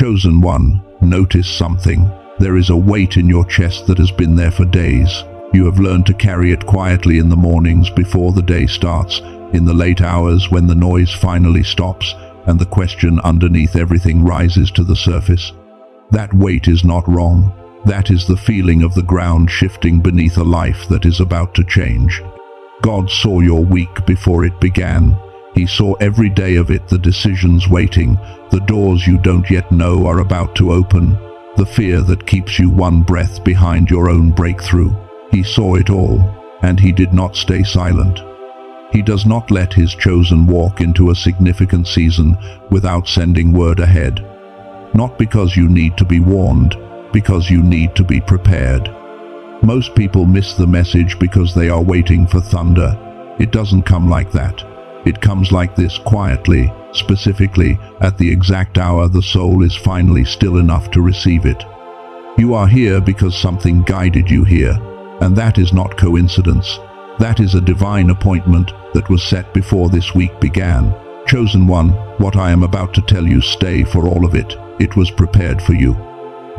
Chosen one, notice something. There is a weight in your chest that has been there for days. You have learned to carry it quietly in the mornings before the day starts, in the late hours when the noise finally stops and the question underneath everything rises to the surface. That weight is not wrong. That is the feeling of the ground shifting beneath a life that is about to change. God saw your week before it began. He saw every day of it, the decisions waiting, the doors you don't yet know are about to open, the fear that keeps you one breath behind your own breakthrough. He saw it all, and he did not stay silent. He does not let his chosen walk into a significant season without sending word ahead. Not because you need to be warned, because you need to be prepared. Most people miss the message because they are waiting for thunder. It doesn't come like that. It comes like this, quietly, specifically, at the exact hour the soul is finally still enough to receive it. You are here because something guided you here, and that is not coincidence. That is a divine appointment that was set before this week began. Chosen one, what I am about to tell you, stay for all of it. It was prepared for you.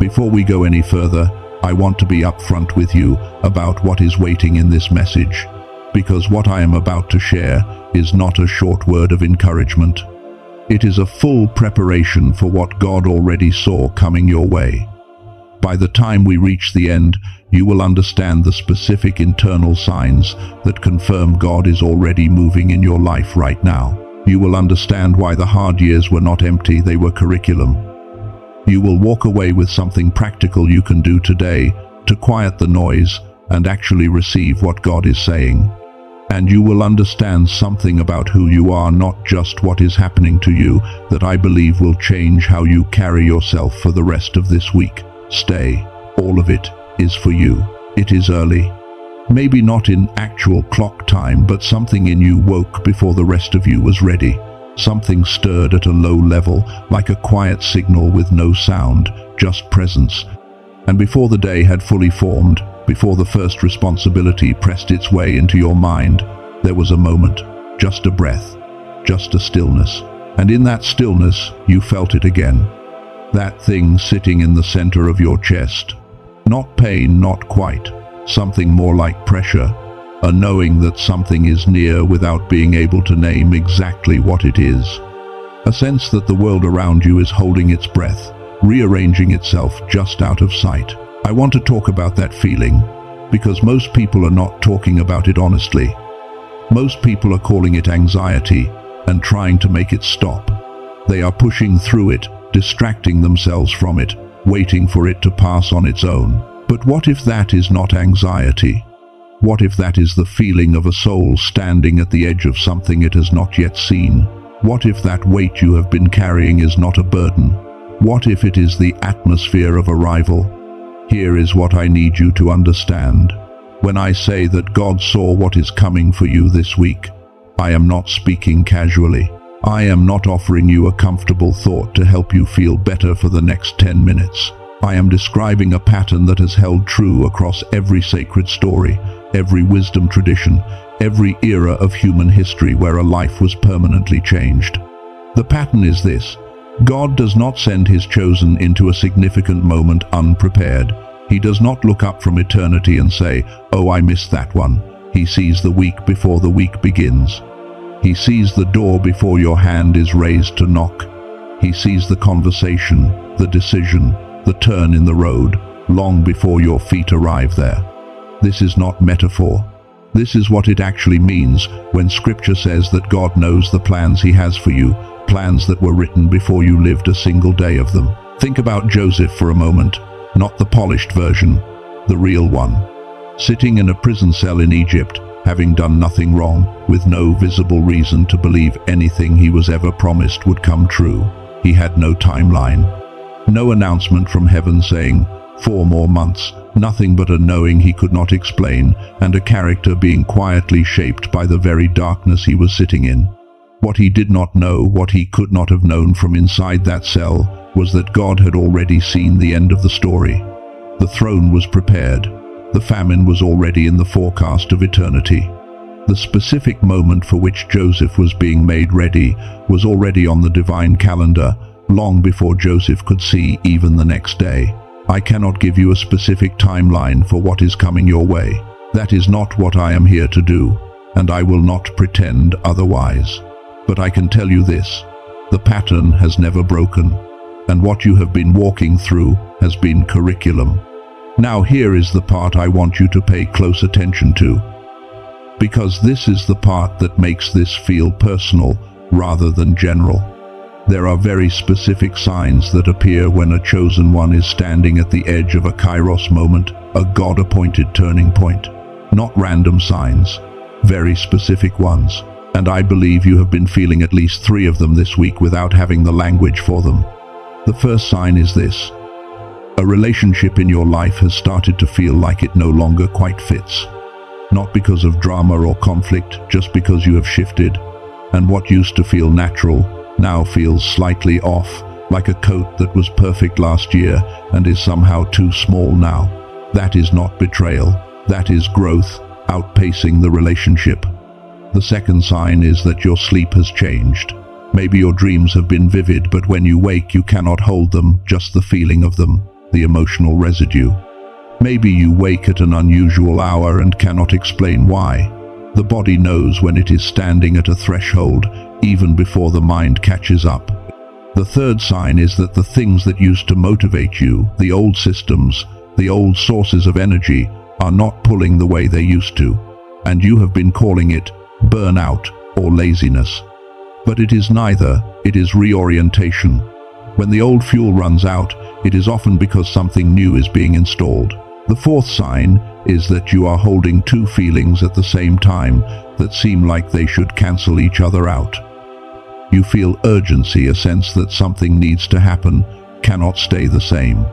Before we go any further, I want to be upfront with you about what is waiting in this message, because what I am about to share is not a short word of encouragement. It is a full preparation for what God already saw coming your way. By the time we reach the end, you will understand the specific internal signs that confirm God is already moving in your life right now. You will understand why the hard years were not empty, they were curriculum. You will walk away with something practical you can do today to quiet the noise and actually receive what God is saying. And you will understand something about who you are, not just what is happening to you, that I believe will change how you carry yourself for the rest of this week. Stay. All of it is for you. It is early. Maybe not in actual clock time, but something in you woke before the rest of you was ready. Something stirred at a low level, like a quiet signal with no sound, just presence. And before the day had fully formed, before the first responsibility pressed its way into your mind, there was a moment, just a breath, just a stillness. And in that stillness, you felt it again. That thing sitting in the center of your chest. Not pain, not quite. Something more like pressure. A knowing that something is near without being able to name exactly what it is. A sense that the world around you is holding its breath, rearranging itself just out of sight. I want to talk about that feeling, because most people are not talking about it honestly. Most people are calling it anxiety and trying to make it stop. They are pushing through it, distracting themselves from it, waiting for it to pass on its own. But what if that is not anxiety? What if that is the feeling of a soul standing at the edge of something it has not yet seen? What if that weight you have been carrying is not a burden? What if it is the atmosphere of arrival? Here is what I need you to understand. When I say that God saw what is coming for you this week, I am not speaking casually. I am not offering you a comfortable thought to help you feel better for the next 10 minutes. I am describing a pattern that has held true across every sacred story, every wisdom tradition, every era of human history where a life was permanently changed. The pattern is this: God does not send his chosen into a significant moment unprepared. He does not look up from eternity and say, "Oh, I missed that one." He sees the week before the week begins. He sees the door before your hand is raised to knock. He sees the conversation, the decision, the turn in the road, long before your feet arrive there. This is not metaphor. This is what it actually means when Scripture says that God knows the plans he has for you, plans that were written before you lived a single day of them. Think about Joseph for a moment, not the polished version, the real one. Sitting in a prison cell in Egypt, having done nothing wrong, with no visible reason to believe anything he was ever promised would come true. He had no timeline, no announcement from heaven saying, 4 more months, nothing but a knowing he could not explain, and a character being quietly shaped by the very darkness he was sitting in. What he did not know, what he could not have known from inside that cell, was that God had already seen the end of the story. The throne was prepared. The famine was already in the forecast of eternity. The specific moment for which Joseph was being made ready was already on the divine calendar, long before Joseph could see even the next day. I cannot give you a specific timeline for what is coming your way. That is not what I am here to do, and I will not pretend otherwise. But I can tell you this: the pattern has never broken, and what you have been walking through has been curriculum. Now here is the part I want you to pay close attention to, because this is the part that makes this feel personal rather than general. There are very specific signs that appear when a chosen one is standing at the edge of a kairos moment, a God-appointed turning point. Not random signs, very specific ones. And I believe you have been feeling at least 3 of them this week without having the language for them. The first sign is this: a relationship in your life has started to feel like it no longer quite fits. Not because of drama or conflict, just because you have shifted, and what used to feel natural now feels slightly off, like a coat that was perfect last year and is somehow too small now. That is not betrayal, that is growth outpacing the relationship. The second sign is that your sleep has changed. Maybe your dreams have been vivid, but when you wake you cannot hold them, just the feeling of them, the emotional residue. Maybe you wake at an unusual hour and cannot explain why. The body knows when it is standing at a threshold, even before the mind catches up. The third sign is that the things that used to motivate you, the old systems, the old sources of energy, are not pulling the way they used to, and you have been calling it burnout or laziness. But it is neither, it is reorientation. When the old fuel runs out, it is often because something new is being installed. The fourth sign is that you are holding 2 feelings at the same time that seem like they should cancel each other out. You feel urgency, a sense that something needs to happen, cannot stay the same.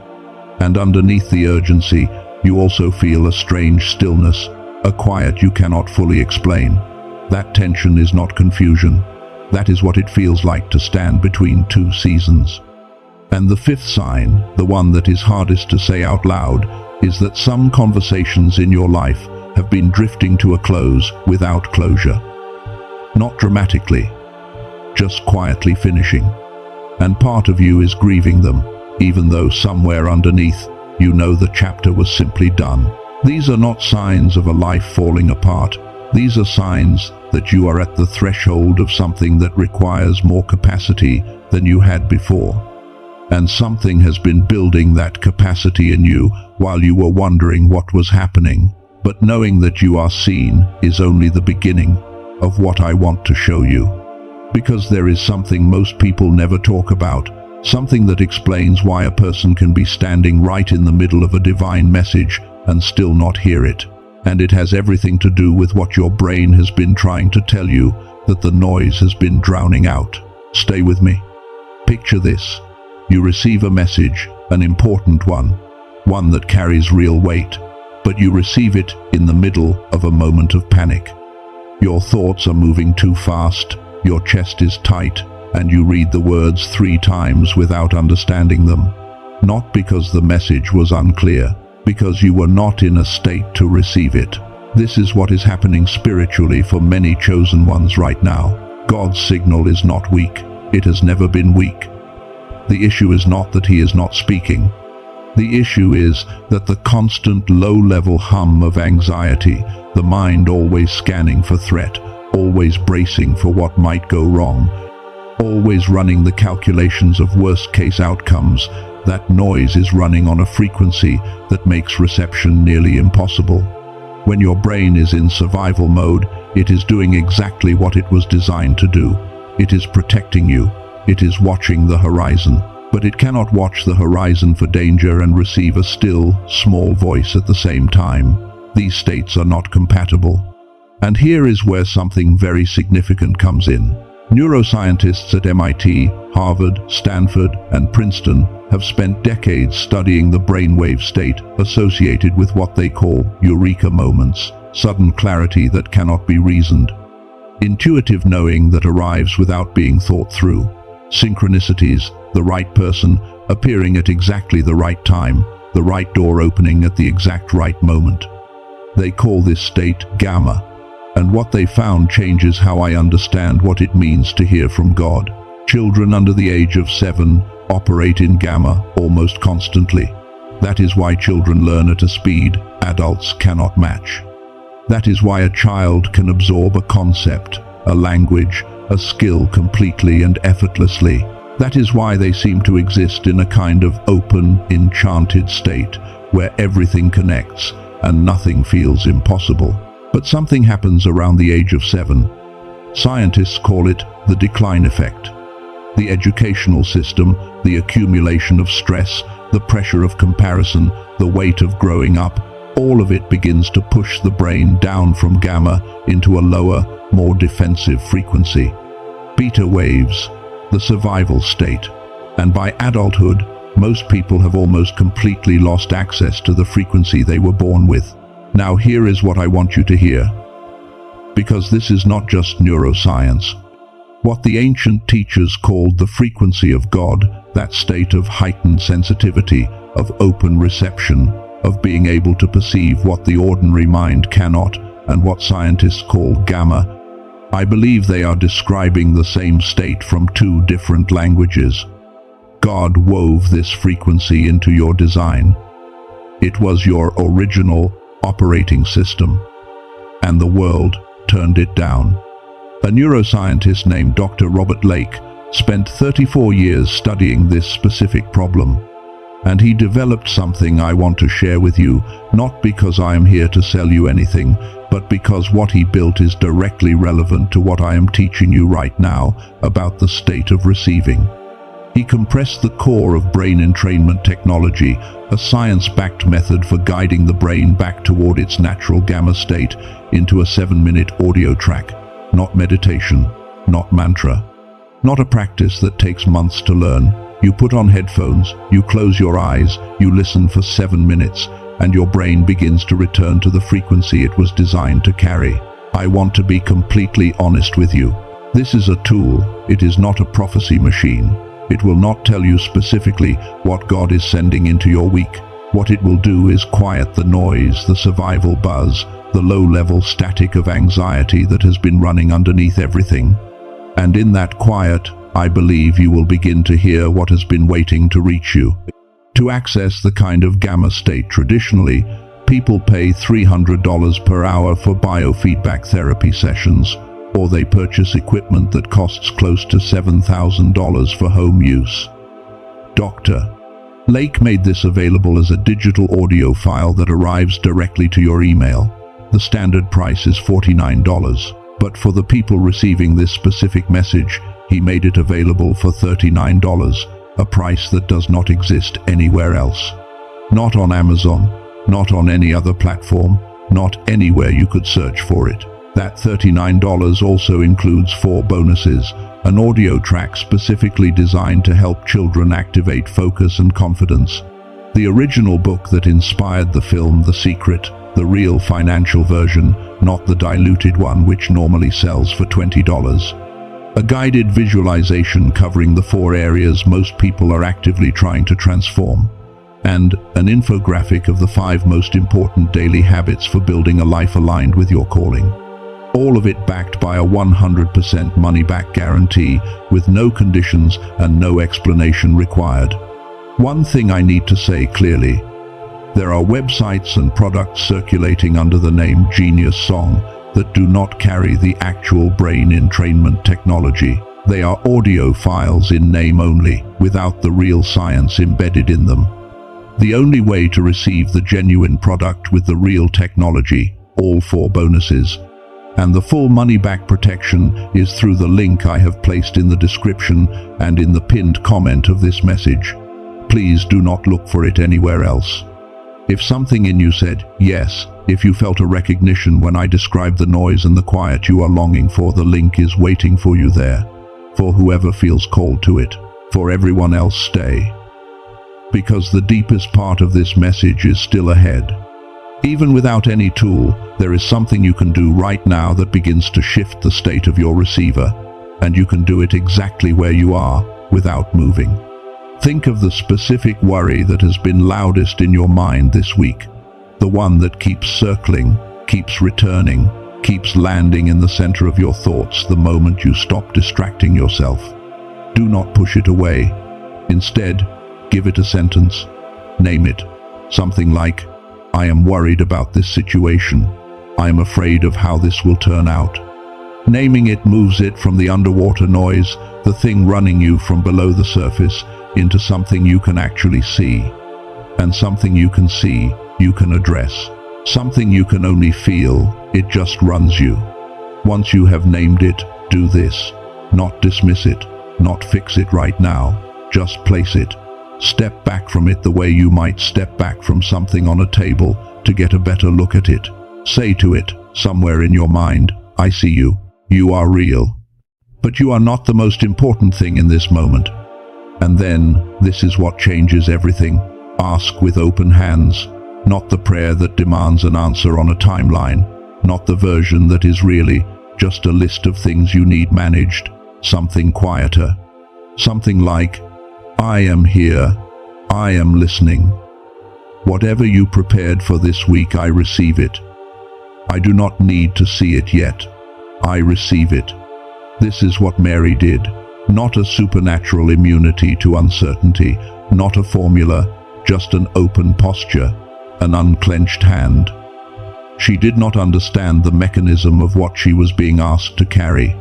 And underneath the urgency, you also feel a strange stillness, a quiet you cannot fully explain. That tension is not confusion. That is what it feels like to stand between 2 seasons. And the fifth sign, the one that is hardest to say out loud, is that some conversations in your life have been drifting to a close without closure. Not dramatically, just quietly finishing. And part of you is grieving them, even though somewhere underneath, you know the chapter was simply done. These are not signs of a life falling apart. These are signs that you are at the threshold of something that requires more capacity than you had before. And something has been building that capacity in you while you were wondering what was happening. But knowing that you are seen is only the beginning of what I want to show you. Because there is something most people never talk about, something that explains why a person can be standing right in the middle of a divine message and still not hear it. And it has everything to do with what your brain has been trying to tell you, that the noise has been drowning out. Stay with me. Picture this. You receive a message, an important one that carries real weight, but you receive it in the middle of a moment of panic. Your thoughts are moving too fast, your chest is tight, and you read the words 3 times without understanding them. Not because the message was unclear, because you were not in a state to receive it. This is what is happening spiritually for many chosen ones right now. God's signal is not weak. It has never been weak. The issue is not that he is not speaking. The issue is that the constant low-level hum of anxiety, the mind always scanning for threat, always bracing for what might go wrong, always running the calculations of worst-case outcomes, that noise is running on a frequency that makes reception nearly impossible. When your brain is in survival mode, it is doing exactly what it was designed to do. It is protecting you. It is watching the horizon. But it cannot watch the horizon for danger and receive a still, small voice at the same time. These states are not compatible. And here is where something very significant comes in. Neuroscientists at MIT, Harvard, Stanford, and Princeton have spent decades studying the brainwave state associated with what they call eureka moments, sudden clarity that cannot be reasoned, intuitive knowing that arrives without being thought through, synchronicities, the right person appearing at exactly the right time, the right door opening at the exact right moment. They call this state gamma, and what they found changes how I understand what it means to hear from God, Children under the age of 7 operate in gamma almost constantly. That is why children learn at a speed adults cannot match. That is why a child can absorb a concept, a language, a skill completely and effortlessly. That is why they seem to exist in a kind of open, enchanted state where everything connects and nothing feels impossible. But something happens around the age of 7. Scientists call it the decline effect. The educational system, the accumulation of stress, the pressure of comparison, the weight of growing up, all of it begins to push the brain down from gamma into a lower, more defensive frequency. Beta waves, the survival state. And by adulthood, most people have almost completely lost access to the frequency they were born with. Now here is what I want you to hear. Because this is not just neuroscience. What the ancient teachers called the frequency of God, that state of heightened sensitivity, of open reception, of being able to perceive what the ordinary mind cannot, and what scientists call gamma, I believe they are describing the same state from 2 different languages. God wove this frequency into your design. It was your original operating system, and the world turned it down. A neuroscientist named Dr. Robert Lake spent 34 years studying this specific problem, and he developed something I want to share with you, not because I am here to sell you anything, but because what he built is directly relevant to what I am teaching you right now about the state of receiving. He compressed the core of brain entrainment technology, a science-backed method for guiding the brain back toward its natural gamma state, into a 7-minute audio track. Not meditation, not mantra, not a practice that takes months to learn. You put on headphones, you close your eyes, you listen for 7 minutes, and your brain begins to return to the frequency it was designed to carry. I want to be completely honest with you. This is a tool, it is not a prophecy machine. It will not tell you specifically what God is sending into your week. What it will do is quiet the noise, the survival buzz, the low-level static of anxiety that has been running underneath everything. And in that quiet, I believe you will begin to hear what has been waiting to reach you. To access the kind of gamma state traditionally, people pay $300 per hour for biofeedback therapy sessions, or they purchase equipment that costs close to $7,000 for home use. Dr. Lake made this available as a digital audio file that arrives directly to your email. The standard price is $49, but for the people receiving this specific message, he made it available for $39, a price that does not exist anywhere else. Not on Amazon, not on any other platform, not anywhere you could search for it. That $39 also includes 4 bonuses, an audio track specifically designed to help children activate focus and confidence, the original book that inspired the film The Secret, the real financial version, not the diluted one which normally sells for $20, a guided visualization covering the 4 areas most people are actively trying to transform, and an infographic of the 5 most important daily habits for building a life aligned with your calling. All of it backed by a 100% money-back guarantee with no conditions and no explanation required. One thing I need to say clearly: there are websites and products circulating under the name Genius Song that do not carry the actual brain entrainment technology. They are audio files in name only, without the real science embedded in them. The only way to receive the genuine product with the real technology, all 4 bonuses, and the full money-back protection is through the link I have placed in the description and in the pinned comment of this message. Please do not look for it anywhere else. If something in you said yes, if you felt a recognition when I described the noise and the quiet you are longing for, the link is waiting for you there. For whoever feels called to it. For everyone else, stay. Because the deepest part of this message is still ahead. Even without any tool, there is something you can do right now that begins to shift the state of your receiver, and you can do it exactly where you are, without moving. Think of the specific worry that has been loudest in your mind this week, the one that keeps circling, keeps returning, keeps landing in the center of your thoughts the moment you stop distracting yourself. Do not push it away. Instead, give it a sentence. Name it. Something like, I am worried about this situation. I am afraid of how this will turn out. Naming it moves it from the underwater noise, the thing running you from below the surface, into something you can actually see. And something you can see, you can address. Something you can only feel, it just runs you. Once you have named it, do this. Not dismiss it, not fix it right now, just place it. Step back from it the way you might step back from something on a table to get a better look at it. Say to it, somewhere in your mind, I see you. You are real. But you are not the most important thing in this moment. And then, this is what changes everything. Ask with open hands. Not the prayer that demands an answer on a timeline. Not the version that is really just a list of things you need managed. Something quieter. Something like, I am here. I am listening. Whatever you prepared for this week, I receive it. I do not need to see it yet. I receive it. This is what Mary did. Not a supernatural immunity to uncertainty, not a formula, just an open posture, an unclenched hand. She did not understand the mechanism of what she was being asked to carry.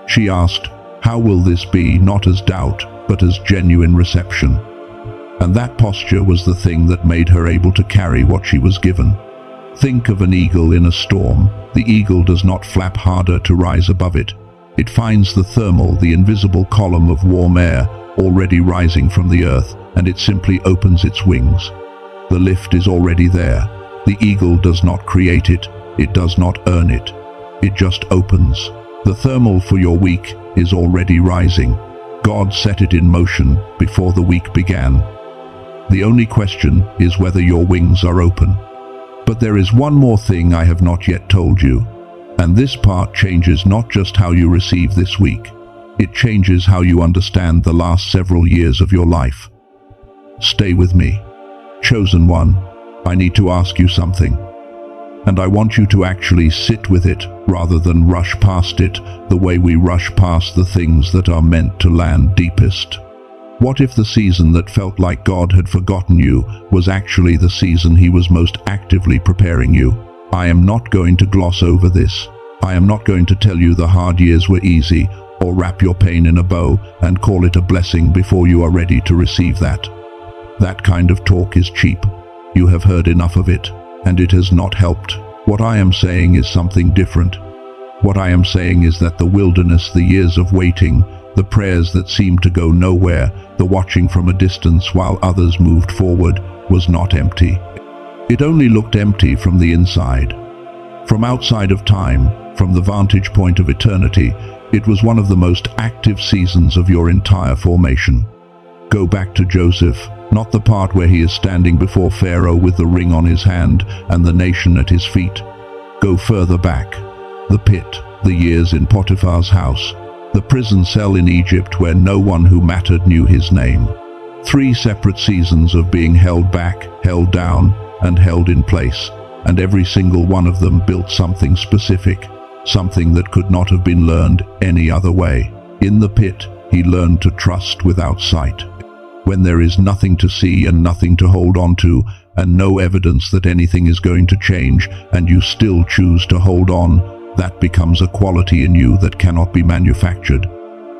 She asked, how will this be, not as doubt, but as genuine reception? And that posture was the thing that made her able to carry what she was given. Think of an eagle in a storm. The eagle does not flap harder to rise above it. It finds the thermal, the invisible column of warm air, already rising from the earth, and it simply opens its wings. The lift is already there. The eagle does not create it. It does not earn it. It just opens. The thermal for your week is already rising. God set it in motion before the week began. The only question is whether your wings are open. But there is one more thing I have not yet told you, and this part changes not just how you receive this week. It changes how you understand the last several years of your life. Stay with me. Chosen one, I need to ask you something. And I want you to actually sit with it rather than rush past it the way we rush past the things that are meant to land deepest. What if the season that felt like God had forgotten you was actually the season He was most actively preparing you? I am not going to gloss over this. I am not going to tell you the hard years were easy, or wrap your pain in a bow and call it a blessing before you are ready to receive that. That kind of talk is cheap. You have heard enough of it, and it has not helped. What I am saying is something different. What I am saying is that the wilderness, the years of waiting, the prayers that seemed to go nowhere, the watching from a distance while others moved forward, was not empty. It only looked empty from the inside. From outside of time, from the vantage point of eternity, it was one of the most active seasons of your entire formation. Go back to Joseph, not the part where he is standing before Pharaoh with the ring on his hand and the nation at his feet. Go further back. The pit, the years in Potiphar's house, the prison cell in Egypt where no one who mattered knew his name. 3 separate seasons of being held back, held down, and held in place, and every single one of them built something specific, something that could not have been learned any other way. In the pit, he learned to trust without sight. When there is nothing to see and nothing to hold on to, and no evidence that anything is going to change, and you still choose to hold on, that becomes a quality in you that cannot be manufactured.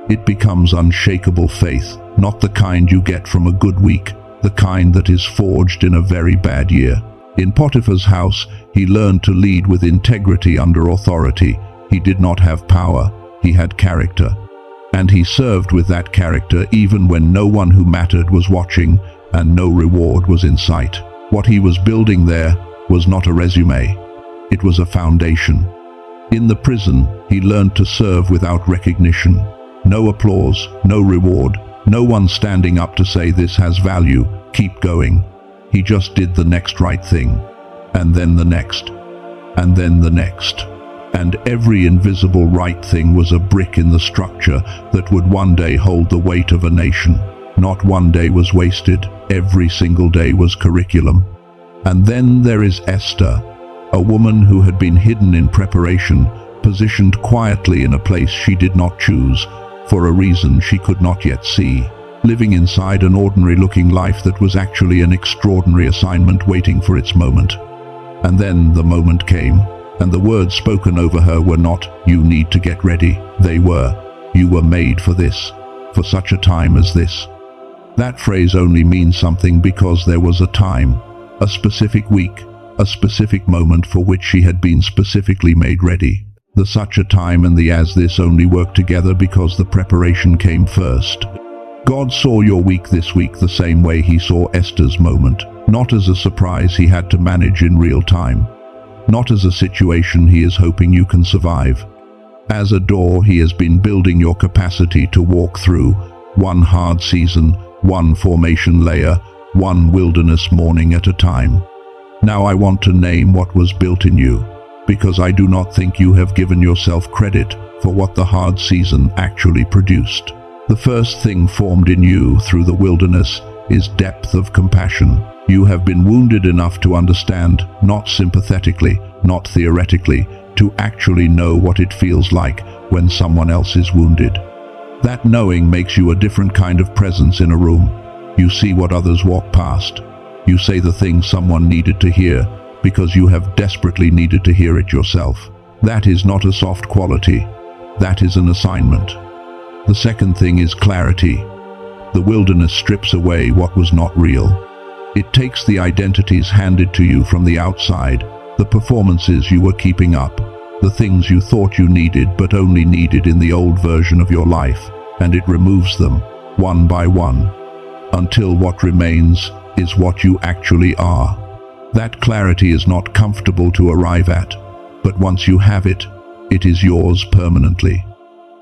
It becomes unshakable faith, not the kind you get from a good week, the kind that is forged in a very bad year. In Potiphar's house, he learned to lead with integrity under authority. He did not have power, he had character. And he served with that character even when no one who mattered was watching and no reward was in sight. What he was building there was not a resume, it was a foundation. In the prison, he learned to serve without recognition. No applause, no reward, no one standing up to say this has value, keep going. He just did the next right thing, and then the next, and then the next. And every invisible right thing was a brick in the structure that would one day hold the weight of a nation. Not one day was wasted, every single day was curriculum. And then there is Esther, a woman who had been hidden in preparation, positioned quietly in a place she did not choose, for a reason she could not yet see, living inside an ordinary-looking life that was actually an extraordinary assignment waiting for its moment. And then the moment came, and the words spoken over her were not, "You need to get ready." They were, "You were made for this, for such a time as this." That phrase only means something because there was a time, a specific week, a specific moment for which she had been specifically made ready. The such a time and the as this only worked together because the preparation came first. God saw your week this week the same way he saw Esther's moment, not as a surprise he had to manage in real time, not as a situation he is hoping you can survive. As a door he has been building your capacity to walk through, one hard season, one formation layer, one wilderness morning at a time. Now I want to name what was built in you, because I do not think you have given yourself credit for what the hard season actually produced. The first thing formed in you through the wilderness is depth of compassion. You have been wounded enough to understand, not sympathetically, not theoretically, to actually know what it feels like when someone else is wounded. That knowing makes you a different kind of presence in a room. You see what others walk past. You say the things someone needed to hear because you have desperately needed to hear it yourself. That is not a soft quality. That is an assignment. The second thing is clarity. The wilderness strips away what was not real. It takes the identities handed to you from the outside, the performances you were keeping up, the things you thought you needed but only needed in the old version of your life, and it removes them, one by one, until what remains is what you actually are. That clarity is not comfortable to arrive at, but once you have it, it is yours permanently.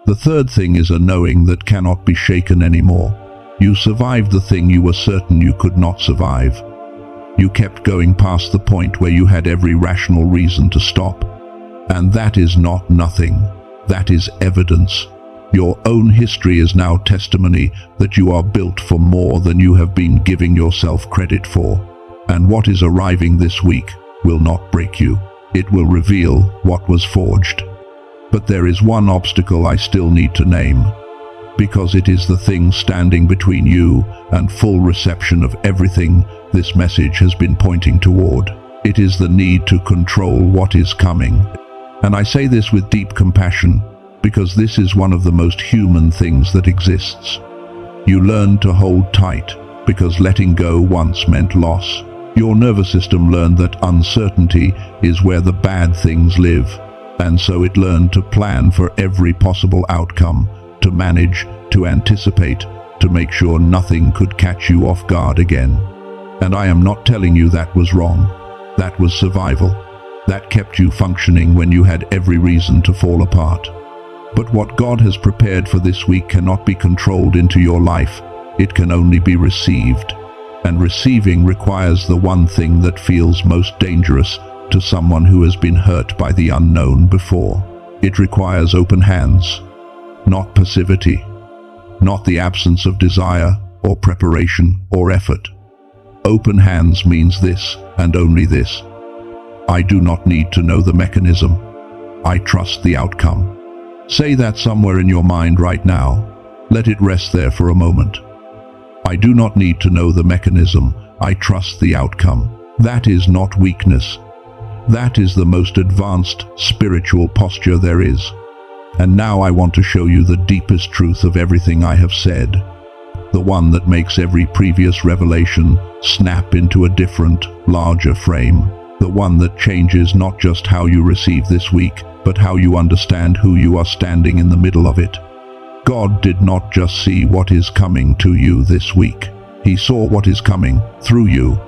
The third thing is a knowing that cannot be shaken anymore. You survived the thing you were certain you could not survive. You kept going past the point where you had every rational reason to stop. And that is not nothing. That is evidence. Your own history is now testimony that you are built for more than you have been giving yourself credit for. And what is arriving this week will not break you. It will reveal what was forged. But there is one obstacle I still need to name, because it is the thing standing between you and full reception of everything this message has been pointing toward. It is the need to control what is coming. And I say this with deep compassion, because this is one of the most human things that exists. You learn to hold tight, because letting go once meant loss. Your nervous system learned that uncertainty is where the bad things live, and so it learned to plan for every possible outcome, to manage, to anticipate, to make sure nothing could catch you off guard again. And I am not telling you that was wrong. That was survival. That kept you functioning when you had every reason to fall apart. But what God has prepared for this week cannot be controlled into your life. It can only be received. And receiving requires the one thing that feels most dangerous to someone who has been hurt by the unknown before. It requires open hands, not passivity, not the absence of desire or preparation or effort. Open hands means this and only this: I do not need to know the mechanism. I trust the outcome. Say that somewhere in your mind right now. Let it rest there for a moment. I do not need to know the mechanism. I trust the outcome. That is not weakness. That is the most advanced spiritual posture there is. And now I want to show you the deepest truth of everything I have said. The one that makes every previous revelation snap into a different, larger frame. The one that changes not just how you receive this week, but how you understand who you are standing in the middle of it. God did not just see what is coming to you this week. He saw what is coming through you.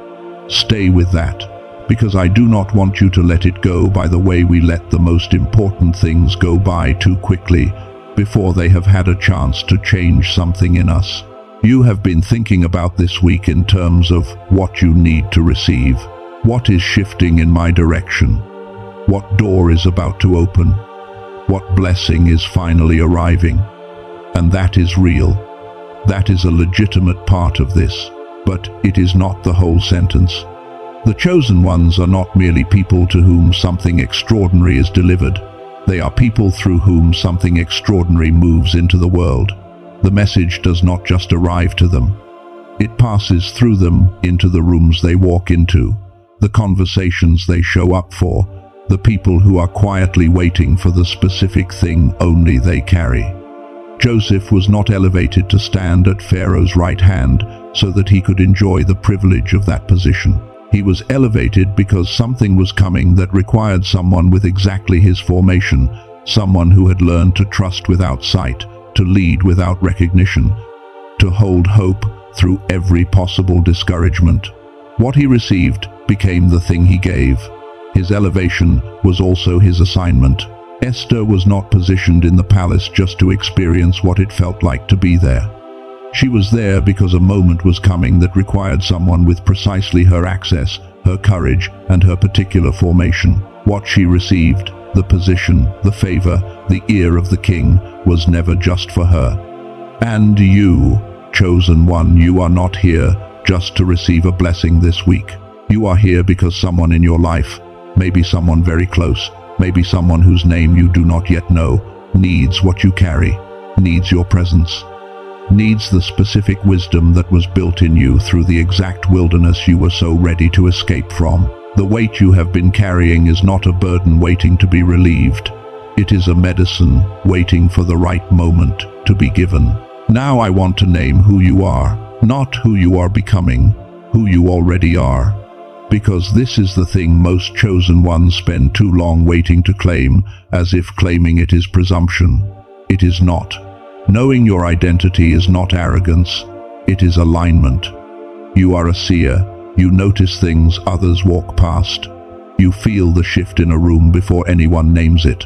Stay with that, because I do not want you to let it go by the way we let the most important things go by too quickly before they have had a chance to change something in us. You have been thinking about this week in terms of what you need to receive. What is shifting in my direction? What door is about to open? What blessing is finally arriving? And that is real. That is a legitimate part of this, but it is not the whole sentence. The chosen ones are not merely people to whom something extraordinary is delivered. They are people through whom something extraordinary moves into the world. The message does not just arrive to them. It passes through them into the rooms they walk into, the conversations they show up for, the people who are quietly waiting for the specific thing only they carry. Joseph was not elevated to stand at Pharaoh's right hand so that he could enjoy the privilege of that position. He was elevated because something was coming that required someone with exactly his formation, someone who had learned to trust without sight, to lead without recognition, to hold hope through every possible discouragement. What he received became the thing he gave. His elevation was also his assignment. Esther was not positioned in the palace just to experience what it felt like to be there. She was there because a moment was coming that required someone with precisely her access, her courage, and her particular formation. What she received, the position, the favor, the ear of the king, was never just for her. And you, chosen one, you are not here just to receive a blessing this week. You are here because someone in your life, maybe someone very close, maybe someone whose name you do not yet know, needs what you carry, needs your presence, needs the specific wisdom that was built in you through the exact wilderness you were so ready to escape from. The weight you have been carrying is not a burden waiting to be relieved. It is a medicine waiting for the right moment to be given. Now I want to name who you are, not who you are becoming, who you already are. Because this is the thing most chosen ones spend too long waiting to claim, as if claiming it is presumption. It is not. Knowing your identity is not arrogance, it is alignment. You are a seer. You notice things others walk past. You feel the shift in a room before anyone names it.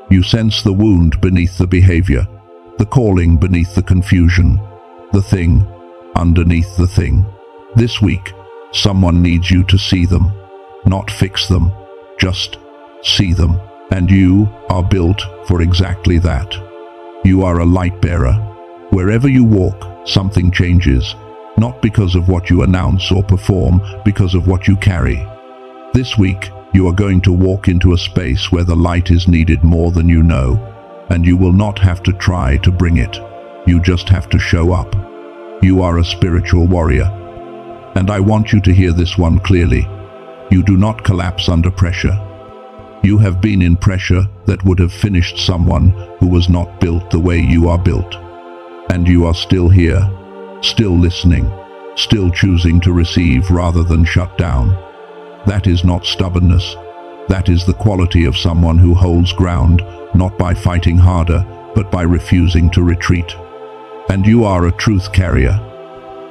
You sense the wound beneath the behavior, the calling beneath the confusion, the thing underneath the thing. This week, someone needs you to see them, not fix them, just see them. And you are built for exactly that. You are a light bearer. Wherever you walk, something changes, not because of what you announce or perform, because of what you carry. This week, you are going to walk into a space where the light is needed more than you know, and you will not have to try to bring it. You just have to show up. You are a spiritual warrior. And I want you to hear this one clearly. You do not collapse under pressure. You have been in pressure that would have finished someone who was not built the way you are built. And you are still here, still listening, still choosing to receive rather than shut down. That is not stubbornness. That is the quality of someone who holds ground, not by fighting harder, but by refusing to retreat. And you are a truth carrier.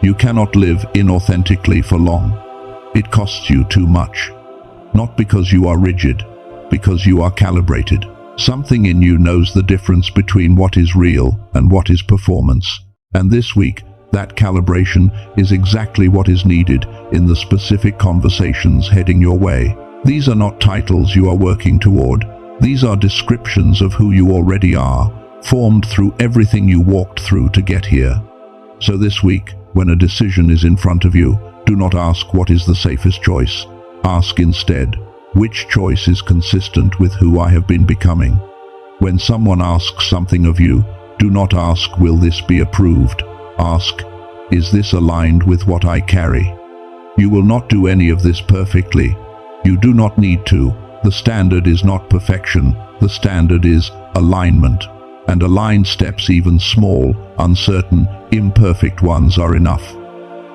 You cannot live inauthentically for long. It costs you too much. Not because you are rigid, because you are calibrated. Something in you knows the difference between what is real and what is performance. And this week, that calibration is exactly what is needed in the specific conversations heading your way. These are not titles you are working toward. These are descriptions of who you already are, formed through everything you walked through to get here. So this week, when a decision is in front of you, do not ask what is the safest choice. Ask instead, which choice is consistent with who I have been becoming? When someone asks something of you, do not ask, will this be approved? Ask, is this aligned with what I carry? You will not do any of this perfectly. You do not need to. The standard is not perfection. The standard is alignment. And aligned steps, even small, uncertain, imperfect ones, are enough.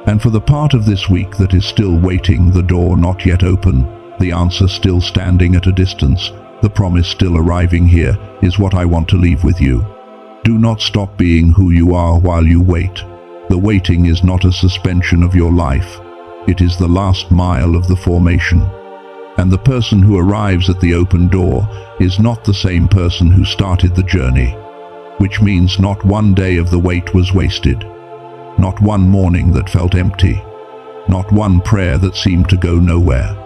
And for the part of this week that is still waiting, the door not yet open, the answer still standing at a distance, the promise still arriving here, is what I want to leave with you. Do not stop being who you are while you wait. The waiting is not a suspension of your life. It is the last mile of the formation. And the person who arrives at the open door is not the same person who started the journey, which means not one day of the wait was wasted, not one morning that felt empty, not one prayer that seemed to go nowhere.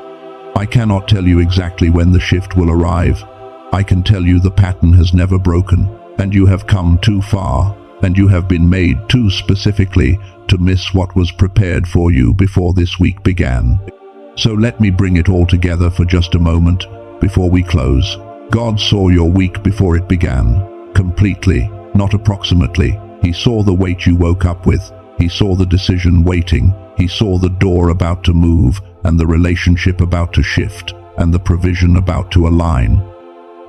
I cannot tell you exactly when the shift will arrive. I can tell you the pattern has never broken, and you have come too far, and you have been made too specifically to miss what was prepared for you before this week began. So let me bring it all together for just a moment before we close. God saw your week before it began, completely, not approximately. He saw the weight you woke up with. He saw the decision waiting. He saw the door about to move, and the relationship about to shift, and the provision about to align.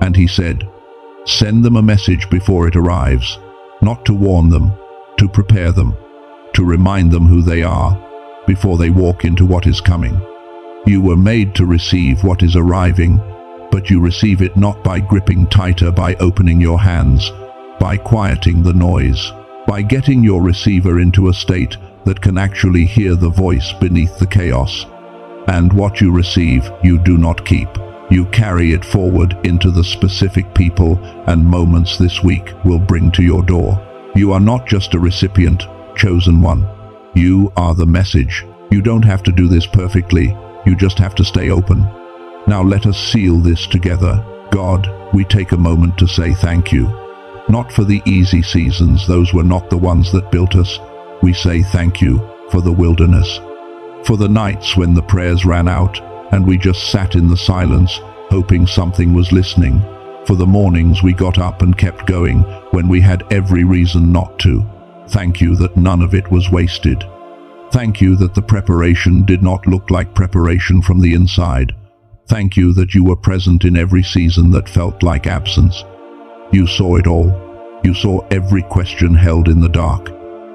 And he said, send them a message before it arrives, not to warn them, to prepare them, to remind them who they are, before they walk into what is coming. You were made to receive what is arriving, but you receive it not by gripping tighter, by opening your hands, by quieting the noise, by getting your receiver into a state that can actually hear the voice beneath the chaos. And what you receive, you do not keep. You carry it forward into the specific people and moments this week will bring to your door. You are not just a recipient, chosen one. You are the message. You don't have to do this perfectly. You just have to stay open. Now let us seal this together. God, we take a moment to say thank you. Not for the easy seasons, those were not the ones that built us. We say thank you for the wilderness, for the nights when the prayers ran out and we just sat in the silence, hoping something was listening, for the mornings we got up and kept going when we had every reason not to. Thank you that none of it was wasted. Thank you that the preparation did not look like preparation from the inside. Thank you that you were present in every season that felt like absence. You saw it all. You saw every question held in the dark,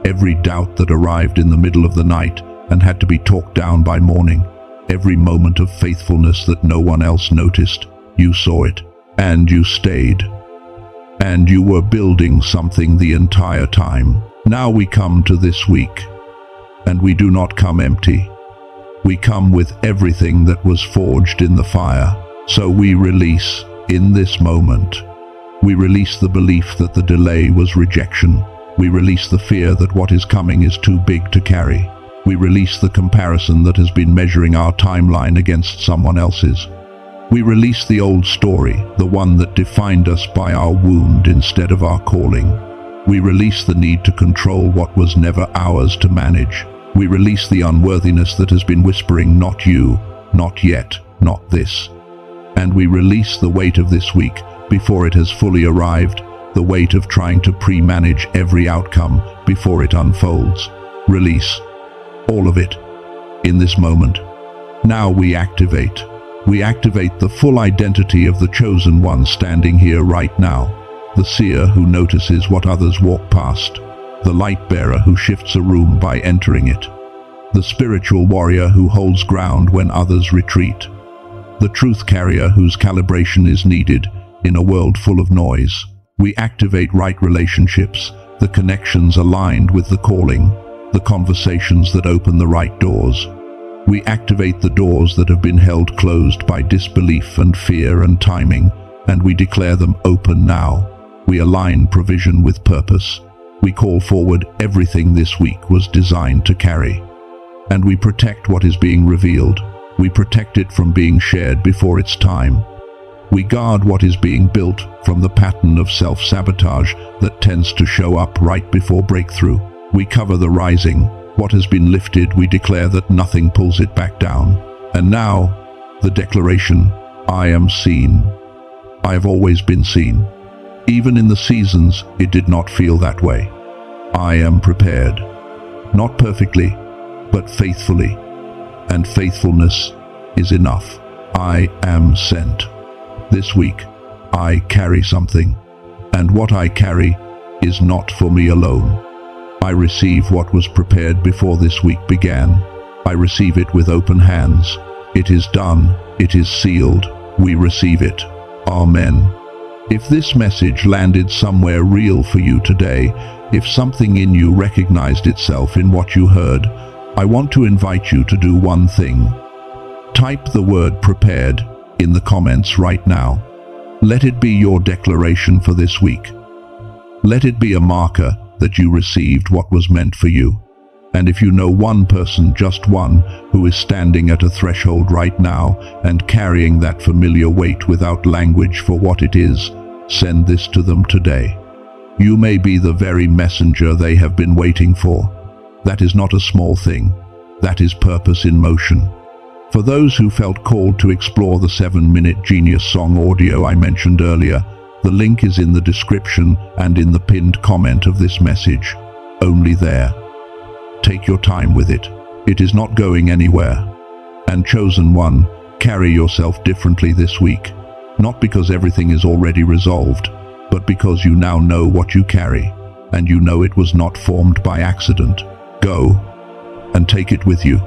every doubt that arrived in the middle of the night and had to be talked down by morning, every moment of faithfulness that no one else noticed. You saw it, and you stayed. And you were building something the entire time. Now we come to this week, and we do not come empty. We come with everything that was forged in the fire. So we release in this moment. We release the belief that the delay was rejection. We release the fear that what is coming is too big to carry. We release the comparison that has been measuring our timeline against someone else's. We release the old story, the one that defined us by our wound instead of our calling. We release the need to control what was never ours to manage. We release the unworthiness that has been whispering, not you, not yet, not this. And we release the weight of this week before it has fully arrived, the weight of trying to pre-manage every outcome before it unfolds. Release all of it in this moment. Now we activate. We activate the full identity of the chosen one standing here right now. The seer who notices what others walk past. The light bearer who shifts a room by entering it. The spiritual warrior who holds ground when others retreat. The truth carrier whose calibration is needed in a world full of noise. We activate right relationships, the connections aligned with the calling, the conversations that open the right doors. We activate the doors that have been held closed by disbelief and fear and timing, and we declare them open now. We align provision with purpose. We call forward everything this week was designed to carry. And we protect what is being revealed. We protect it from being shared before its time. We guard what is being built from the pattern of self-sabotage that tends to show up right before breakthrough. We cover the rising. What has been lifted, we declare that nothing pulls it back down. And now, the declaration, I am seen. I have always been seen. Even in the seasons, it did not feel that way. I am prepared. Not perfectly, but faithfully. And faithfulness is enough. I am sent. This week, I carry something. And what I carry is not for me alone. I receive what was prepared before this week began. I receive it with open hands. It is done. It is sealed. We receive it. Amen. If this message landed somewhere real for you today, if something in you recognized itself in what you heard, I want to invite you to do one thing. Type the word prepared in the comments right now. Let it be your declaration for this week. Let it be a marker that you received what was meant for you. And if you know one person, just one, who is standing at a threshold right now and carrying that familiar weight without language for what it is, send this to them today. You may be the very messenger they have been waiting for. That is not a small thing. That is purpose in motion. For those who felt called to explore the 7-minute Genius Song audio I mentioned earlier, the link is in the description and in the pinned comment of this message. Only there. Take your time with it. It is not going anywhere. And chosen one, carry yourself differently this week. Not because everything is already resolved, but because you now know what you carry, and you know it was not formed by accident. Go and take it with you.